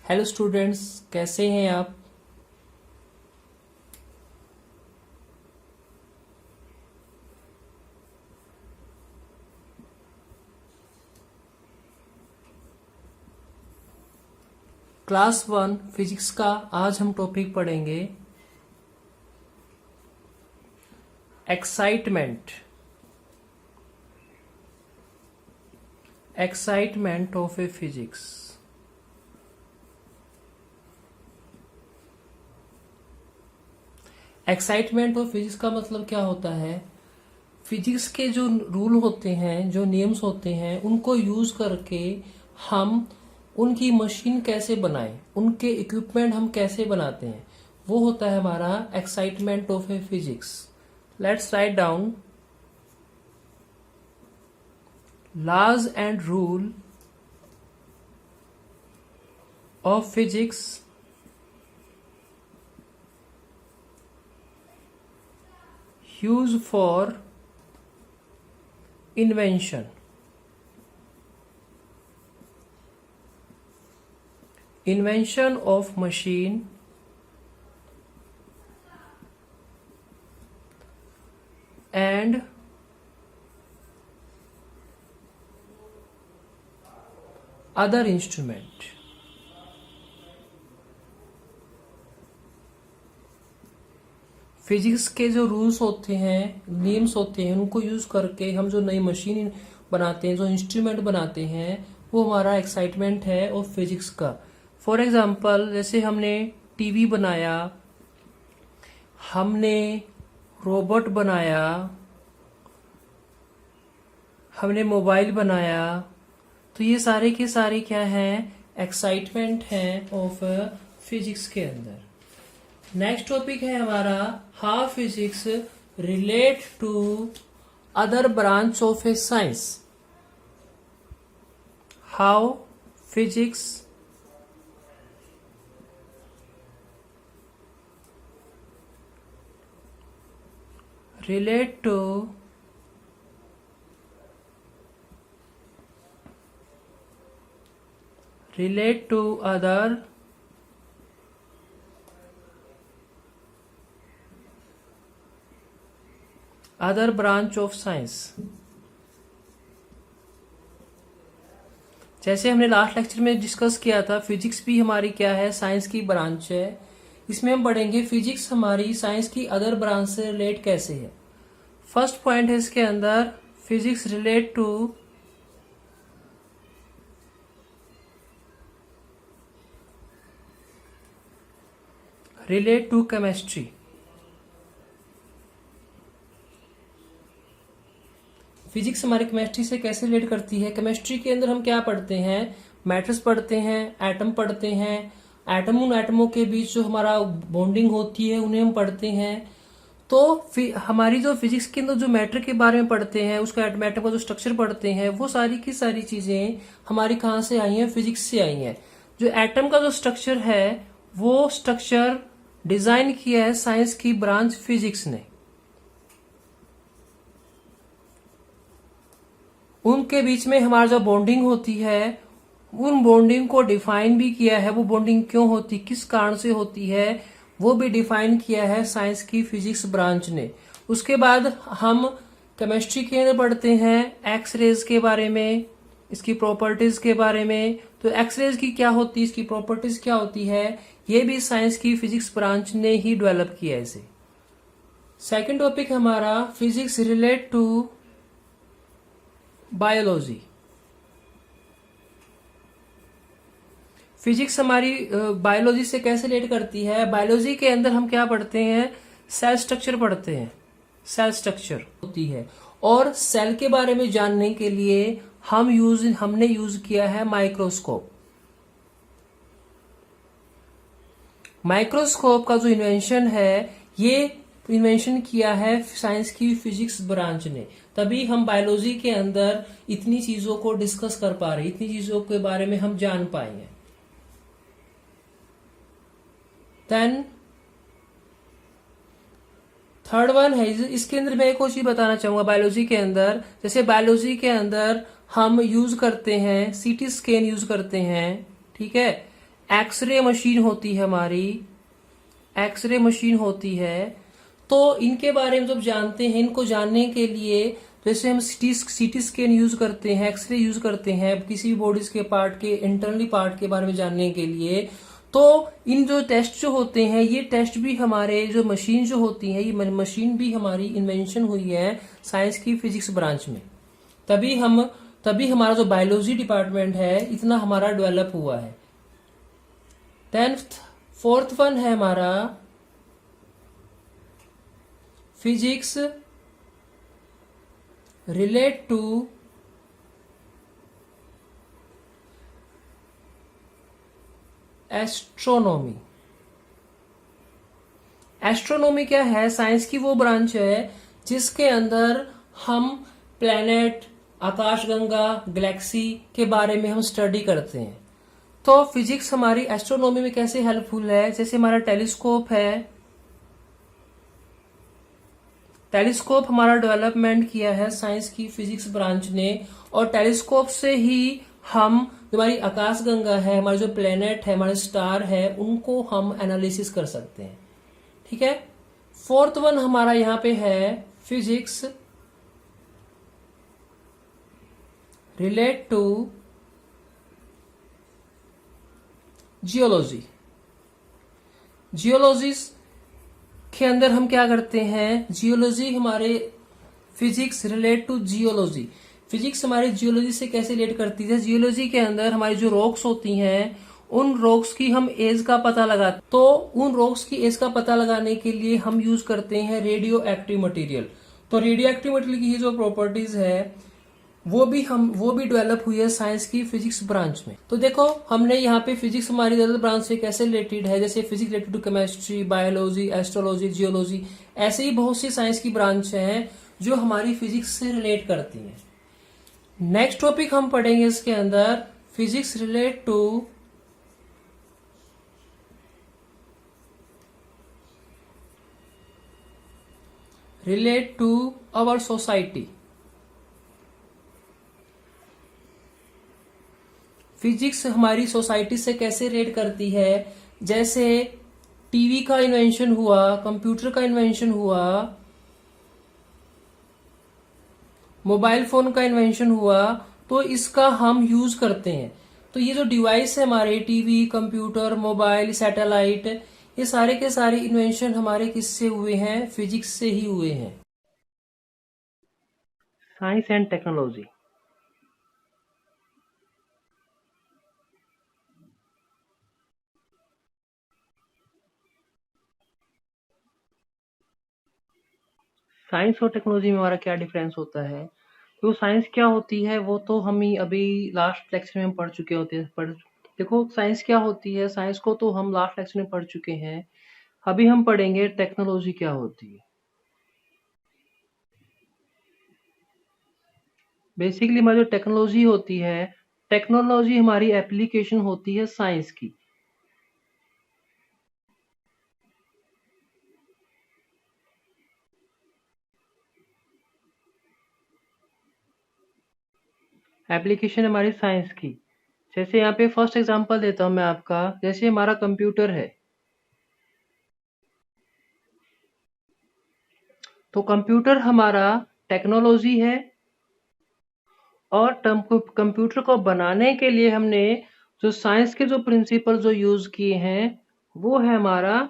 Hello students, कैसे हैं आप। क्लास 1 फिजिक्स का आज हम टॉपिक पढ़ेंगे excitement of a physics. Excitement of physics का मतलब क्या होता है। फिजिक्स के जो रूल होते हैं, जो नियम्स होते हैं, उनको यूज करके हम उनकी मशीन कैसे बनाएं, उनके इक्विपमेंट हम कैसे बनाते हैं, वो होता है हमारा excitement of a physics. Let's write down laws and rule of physics use for invention of machine and other instrument। Physics के जो रूल्स होते हैं, नियम्स होते हैं, उनको यूज करके हम जो नई मशीन बनाते हैं, जो इंस्ट्रूमेंट बनाते हैं, वो हमारा एक्साइटमेंट है और फिजिक्स का। फॉर एग्जांपल, जैसे हमने टीवी बनाया, हमने रोबोट बनाया, हमने मोबाइल बनाया, तो ये सारे के सारे क्या हैं, एक्साइटमेंट हैं ऑफ फिजिक्स के अंदर। नेक्स्ट टॉपिक है हमारा how physics relate to other branch of a science. How physics relate to other branch of science. जैसे हमने लास्ट लेक्चर में डिस्कस किया था, फिजिक्स भी हमारी क्या है, साइंस की ब्रांच है। इसमें हम पढ़ेंगे फिजिक्स हमारी साइंस की अदर ब्रांच से रिलेट कैसे है। फर्स्ट पॉइंट है इसके अंदर, physics relate to chemistry. Physics हमारी केमिस्ट्री से कैसे रिलेट करती है। केमिस्ट्री के अंदर हम क्या पढ़ते हैं, मैटर्स पढ़ते हैं, एटम पढ़ते हैं, एटम उन एटमों के बीच जो हमारा बॉन्डिंग होती है उन्हें हम पढ़ते हैं। तो हमारी जो फिजिक्स के अंदर जो मैटर के बारे में पढ़ते हैं, उसका एटम का जो स्ट्रक्चर पढ़ते हैं, वो सारी की सारी चीजें हमारी कहाँ से आई हैं, फिजिक्स से आई हैं। जो एटम का जो स्ट्रक्चर है, वो स्ट्रक्चर डिजाइन किया है साइंस की ब्रांच फिजिक्स ने। उनके बीच में हमारा जो बॉन्डिंग होती है, उन बॉन्डिंग को डिफाइन भी किया है। वो बॉन्डिंग क्यों होती, किस कारण से होती है, वो भी डिफाइन किया है साइंस की फिजिक्स ब्रांच ने। उसके बाद हम केमिस्ट्री के अंदर पढ़ते हैं एक्स रेज के बारे में, इसकी प्रॉपर्टीज के बारे में। तो एक्स रेज की क्या होती है, इसकी प्रॉपर्टीज क्या होती है, ये भी साइंस की फिजिक्स ब्रांच ने ही डेवलप किया है इसे। सेकेंड टॉपिक हमारा physics relate to biology. Physics हमारी बायोलॉजी से कैसे रिलेट करती है। बायोलॉजी के अंदर हम क्या पढ़ते हैं, सेल स्ट्रक्चर पढ़ते हैं, सेल स्ट्रक्चर होती है। और सेल के बारे में जानने के लिए हमने यूज किया है माइक्रोस्कोप। माइक्रोस्कोप का जो इन्वेंशन है, ये इन्वेंशन किया है साइंस की फिजिक्स ब्रांच ने। तभी हम बायोलॉजी के अंदर इतनी चीजों को डिस्कस कर पा रहे, इतनी चीजों के बारे में हम जान पाएंगे। देन थर्ड वन है, इसके अंदर मैं एक और चीज बताना चाहूंगा बायोलॉजी के अंदर। जैसे बायोलॉजी के अंदर हम यूज करते हैं सीटी स्कैन यूज करते हैं, ठीक है। एक्सरे मशीन होती है हमारी, एक्सरे मशीन होती है। तो इनके बारे में जब जानते हैं, इनको जानने के लिए जैसे हम सीटी स्कैन यूज करते हैं, एक्सरे यूज करते हैं किसी भी बॉडीज के पार्ट के इंटरनली पार्ट के बारे में जानने के लिए, तो इन जो टेस्ट जो होते हैं, ये टेस्ट भी हमारे जो मशीन जो होती है, ये मशीन भी हमारी इन्वेंशन हुई है साइंस की फिजिक्स ब्रांच में। तभी हमारा जो बायोलॉजी डिपार्टमेंट है इतना हमारा डेवलप हुआ है। देन फोर्थ वन है हमारा physics relate to astronomy. Astronomy क्या है? साइंस की वो ब्रांच है जिसके अंदर हम प्लैनेट, आकाशगंगा, गैलेक्सी के बारे में हम स्टडी करते हैं। तो फिजिक्स हमारी एस्ट्रोनॉमी में कैसे हेल्पफुल है? जैसे हमारा टेलीस्कोप है, टेलीस्कोप हमारा डेवलपमेंट किया है साइंस की फिजिक्स ब्रांच ने, और टेलीस्कोप से ही हम हमारी आकाशगंगा है, हमारे जो प्लेनेट है, हमारे स्टार है, उनको हम एनालिसिस कर सकते हैं। ठीक है। फोर्थ वन हमारा यहां पे है physics relate to geology. Geology के अंदर हम क्या करते हैं? जियोलॉजी हमारे physics relate to geology. Physics हमारी जियोलॉजी से कैसे रिलेट करती है? जियोलॉजी के अंदर हमारी जो रॉक्स होती हैं, उन रॉक्स की हम एज का पता लगाते, तो उन रॉक्स की एज का पता लगाने के लिए हम यूज करते हैं रेडियो एक्टिव मटेरियल। तो रेडियो एक्टिव मटेरियल की जो प्रॉपर्टीज है वो भी डेवलप हुई है साइंस की फिजिक्स ब्रांच में। तो देखो हमने यहाँ पे फिजिक्स हमारी अदर ब्रांच से कैसे रिलेटेड है, जैसे physics related to chemistry, biology, astrology, geology, ऐसे ही बहुत सी साइंस की ब्रांच हैं जो हमारी फिजिक्स से रिलेट करती हैं। नेक्स्ट टॉपिक हम पढ़ेंगे इसके अंदर physics relate to our society. Physics हमारी सोसाइटी से कैसे रिलेट करती है? जैसे टीवी का इन्वेंशन हुआ, कंप्यूटर का इन्वेंशन हुआ, मोबाइल फोन का इन्वेंशन हुआ, तो इसका हम यूज करते हैं। तो ये जो डिवाइस है हमारे, टीवी, कंप्यूटर, मोबाइल, सैटेलाइट, ये सारे के सारे इन्वेंशन हमारे किससे हुए हैं? फिजिक्स से ही हुए हैं। Science and technology. साइंस और टेक्नोलॉजी में हमारा क्या डिफरेंस होता है? तो साइंस क्या होती है वो तो हम ही अभी लास्ट लेक्चर में हम पढ़ चुके होते हैं। देखो साइंस क्या होती है, साइंस को तो हम लास्ट लेक्चर में पढ़ चुके हैं। अभी हम पढ़ेंगे टेक्नोलॉजी क्या होती है। बेसिकली हमारी जो टेक्नोलॉजी होती है, टेक्नोलॉजी हमारी एप्लीकेशन होती है साइंस की। एप्लीकेशन हमारी साइंस की। जैसे यहाँ पे फर्स्ट एग्जांपल देता हूं मैं आपका, जैसे हमारा कंप्यूटर है, तो कंप्यूटर हमारा टेक्नोलॉजी है, और कंप्यूटर को बनाने के लिए हमने जो साइंस के जो प्रिंसिपल जो यूज किए हैं वो है हमारा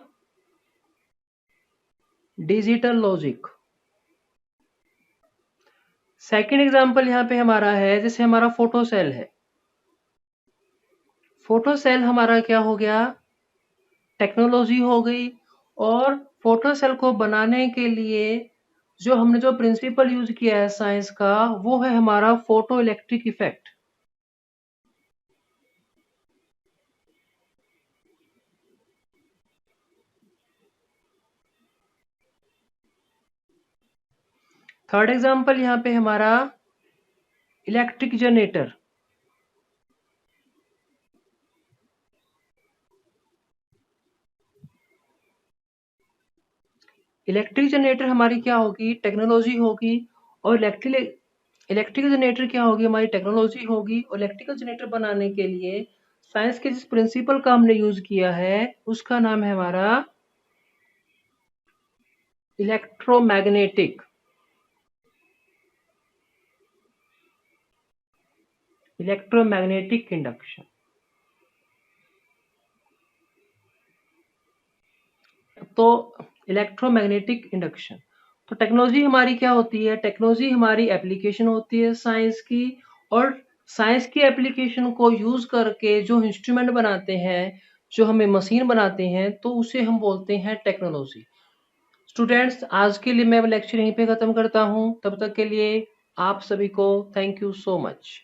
डिजिटल लॉजिक। सेकंड एग्जांपल यहाँ पे हमारा है, जैसे हमारा फोटो सेल है। फोटो सेल हमारा क्या हो गया? टेक्नोलॉजी हो गई। और फोटो सेल को बनाने के लिए जो हमने जो प्रिंसिपल यूज किया है साइंस का, वो है हमारा photo electric effect. Third example यहाँ पे हमारा इलेक्ट्रिक जनरेटर। इलेक्ट्रिक जनरेटर हमारी क्या होगी? टेक्नोलॉजी होगी। और इलेक्ट्रिकल जनरेटर क्या होगी? हमारी टेक्नोलॉजी होगी। और इलेक्ट्रिकल जनरेटर बनाने के लिए साइंस के जिस प्रिंसिपल का हमने यूज किया है उसका नाम है हमारा इलेक्ट्रोमैग्नेटिक इंडक्शन। तो इलेक्ट्रोमैग्नेटिक इंडक्शन, तो टेक्नोलॉजी हमारी क्या होती है? टेक्नोलॉजी हमारी एप्लीकेशन होती है साइंस की, और साइंस की एप्लीकेशन को यूज करके जो इंस्ट्रूमेंट बनाते हैं, जो हमें मशीन बनाते हैं, तो उसे हम बोलते हैं टेक्नोलॉजी। स्टूडेंट्स, आज के लिए मैं लेक्चर यहीं पे खत्म करता हूँ। तब तक के लिए आप सभी को थैंक यू सो मच।